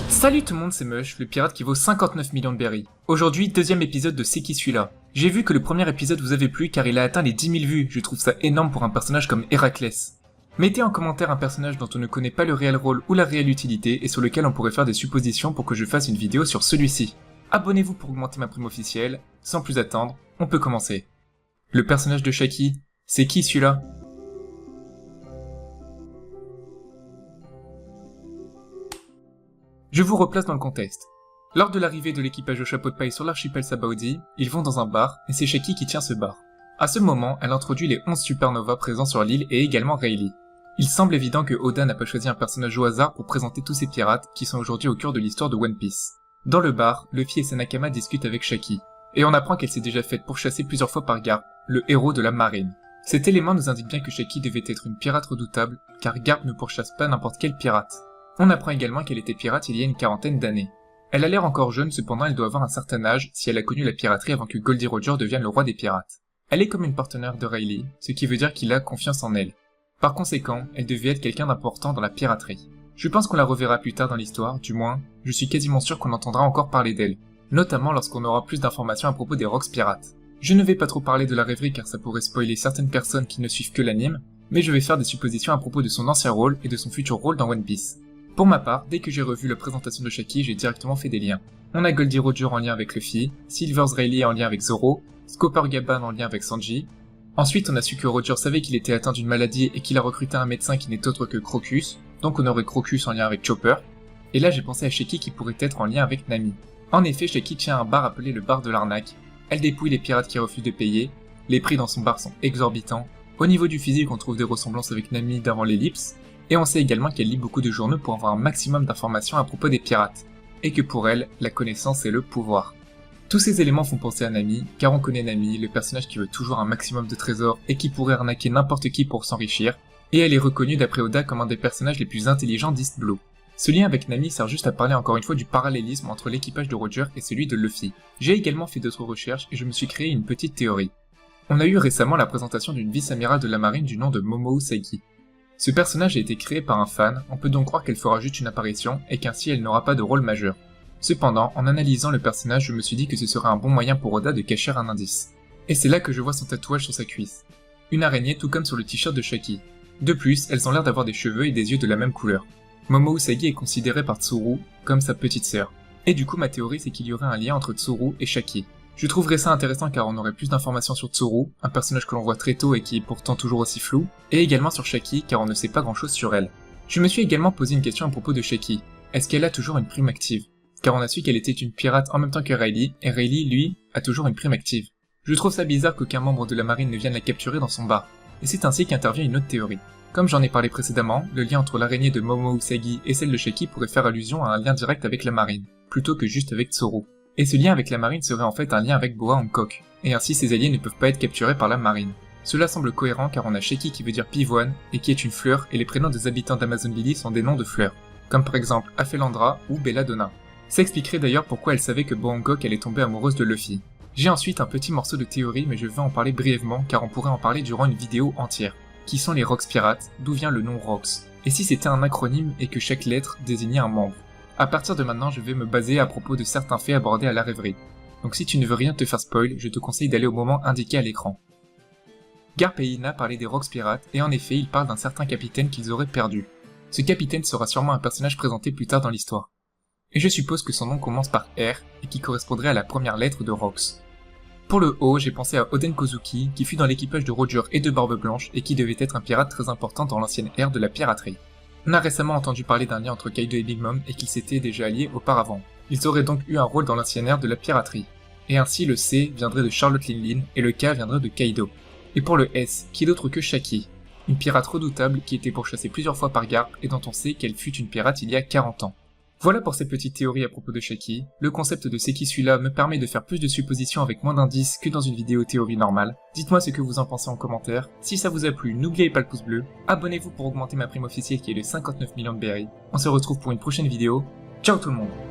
Salut tout le monde, c'est Mush, le pirate qui vaut 59 millions de berries. Aujourd'hui, deuxième épisode de C'est qui celui-là. J'ai vu que le premier épisode vous avait plu car il a atteint les 10 000 vues, je trouve ça énorme pour un personnage comme Héraclès. Mettez en commentaire un personnage dont on ne connaît pas le réel rôle ou la réelle utilité et sur lequel on pourrait faire des suppositions pour que je fasse une vidéo sur celui-ci. Abonnez-vous pour augmenter ma prime officielle, sans plus attendre, on peut commencer. Le personnage de Shaki, c'est qui celui-là ? Je vous replace dans le contexte. Lors de l'arrivée de l'équipage au chapeau de paille sur l'archipel Sabaody, ils vont dans un bar, et c'est Shaki qui tient ce bar. À ce moment, elle introduit les 11 supernovas présents sur l'île et également Rayleigh. Il semble évident que Oda n'a pas choisi un personnage au hasard pour présenter tous ces pirates qui sont aujourd'hui au cœur de l'histoire de One Piece. Dans le bar, Luffy et sa Nakama discutent avec Shaki, et on apprend qu'elle s'est déjà faite pourchasser plusieurs fois par Garp, le héros de la marine. Cet élément nous indique bien que Shaki devait être une pirate redoutable, car Garp ne pourchasse pas n'importe quel pirate. On apprend également qu'elle était pirate il y a une quarantaine d'années. Elle a l'air encore jeune, cependant elle doit avoir un certain âge si elle a connu la piraterie avant que Goldie Roger devienne le roi des pirates. Elle est comme une partenaire de Rayleigh, ce qui veut dire qu'il a confiance en elle. Par conséquent, elle devait être quelqu'un d'important dans la piraterie. Je pense qu'on la reverra plus tard dans l'histoire, du moins, je suis quasiment sûr qu'on entendra encore parler d'elle, notamment lorsqu'on aura plus d'informations à propos des Rocks pirates. Je ne vais pas trop parler de la rêverie car ça pourrait spoiler certaines personnes qui ne suivent que l'anime, mais je vais faire des suppositions à propos de son ancien rôle et de son futur rôle dans One Piece. Pour ma part, dès que j'ai revu la présentation de Shaki, j'ai directement fait des liens. On a Goldie Roger en lien avec Luffy, Silvers Rayleigh en lien avec Zoro, Scopper Gaban en lien avec Sanji. Ensuite, on a su que Roger savait qu'il était atteint d'une maladie et qu'il a recruté un médecin qui n'est autre que Crocus, donc on aurait Crocus en lien avec Chopper. Et là, j'ai pensé à Shaki qui pourrait être en lien avec Nami. En effet, Shaki tient un bar appelé le bar de l'arnaque. Elle dépouille les pirates qui refusent de payer. Les prix dans son bar sont exorbitants. Au niveau du physique, on trouve des ressemblances avec Nami d'avant l'ellipse. Et on sait également qu'elle lit beaucoup de journaux pour avoir un maximum d'informations à propos des pirates, et que pour elle, la connaissance est le pouvoir. Tous ces éléments font penser à Nami, car on connaît Nami, le personnage qui veut toujours un maximum de trésors et qui pourrait arnaquer n'importe qui pour s'enrichir, et elle est reconnue d'après Oda comme un des personnages les plus intelligents d'East Blue. Ce lien avec Nami sert juste à parler encore une fois du parallélisme entre l'équipage de Roger et celui de Luffy. J'ai également fait d'autres recherches et je me suis créé une petite théorie. On a eu récemment la présentation d'une vice-amirale de la marine du nom de Momo Usagi. Ce personnage a été créé par un fan, on peut donc croire qu'elle fera juste une apparition et qu'ainsi elle n'aura pas de rôle majeur. Cependant, en analysant le personnage, je me suis dit que ce serait un bon moyen pour Oda de cacher un indice. Et c'est là que je vois son tatouage sur sa cuisse. Une araignée tout comme sur le t-shirt de Shaki. De plus, elles ont l'air d'avoir des cheveux et des yeux de la même couleur. Momo Usagi est considérée par Tsuru comme sa petite sœur. Et du coup ma théorie c'est qu'il y aurait un lien entre Tsuru et Shaki. Je trouverais ça intéressant car on aurait plus d'informations sur Tsuru, un personnage que l'on voit très tôt et qui est pourtant toujours aussi flou, et également sur Shaki car on ne sait pas grand chose sur elle. Je me suis également posé une question à propos de Shaki. Est-ce qu'elle a toujours une prime active? Car on a su qu'elle était une pirate en même temps que Rayleigh, et Rayleigh, lui, a toujours une prime active. Je trouve ça bizarre qu'aucun membre de la marine ne vienne la capturer dans son bar, et c'est ainsi qu'intervient une autre théorie. Comme j'en ai parlé précédemment, le lien entre l'araignée de Momo Usagi et celle de Shaki pourrait faire allusion à un lien direct avec la marine, plutôt que juste avec Tsuru. Et ce lien avec la marine serait en fait un lien avec Boa Hancock, et ainsi ces alliés ne peuvent pas être capturés par la marine. Cela semble cohérent car on a Shaki qui veut dire pivoine, et qui est une fleur, et les prénoms des habitants d'Amazon Lily sont des noms de fleurs, comme par exemple Afelandra ou Belladonna. Ça expliquerait d'ailleurs pourquoi elle savait que Boa Hancock allait tomber amoureuse de Luffy. J'ai ensuite un petit morceau de théorie mais je vais en parler brièvement car on pourrait en parler durant une vidéo entière. Qui sont les Rocks pirates? D'où vient le nom Rocks? Et si c'était un acronyme et que chaque lettre désignait un membre? À partir de maintenant, je vais me baser à propos de certains faits abordés à la rêverie. Donc si tu ne veux rien te faire spoil, je te conseille d'aller au moment indiqué à l'écran. Garp et Ina parlaient des Rocks pirates, et en effet, ils parlent d'un certain capitaine qu'ils auraient perdu. Ce capitaine sera sûrement un personnage présenté plus tard dans l'histoire. Et je suppose que son nom commence par R, et qui correspondrait à la première lettre de Rocks. Pour le O, j'ai pensé à Oden Kozuki, qui fut dans l'équipage de Roger et de Barbe Blanche, et qui devait être un pirate très important dans l'ancienne ère de la piraterie. On a récemment entendu parler d'un lien entre Kaido et Big Mom et qu'ils s'étaient déjà alliés auparavant. Ils auraient donc eu un rôle dans l'ancienne ère de la piraterie. Et ainsi le C viendrait de Charlotte Linlin et le K viendrait de Kaido. Et pour le S, qui d'autre que Shaki? Une pirate redoutable qui était pourchassée plusieurs fois par Garp et dont on sait qu'elle fut une pirate il y a 40 ans. Voilà pour ces petites théories à propos de Shaki. Le concept de C'est qui celui-là me permet de faire plus de suppositions avec moins d'indices que dans une vidéo théorie normale. Dites-moi ce que vous en pensez en commentaire. Si ça vous a plu, n'oubliez pas le pouce bleu. Abonnez-vous pour augmenter ma prime officielle qui est de 59 millions de berries. On se retrouve pour une prochaine vidéo. Ciao tout le monde!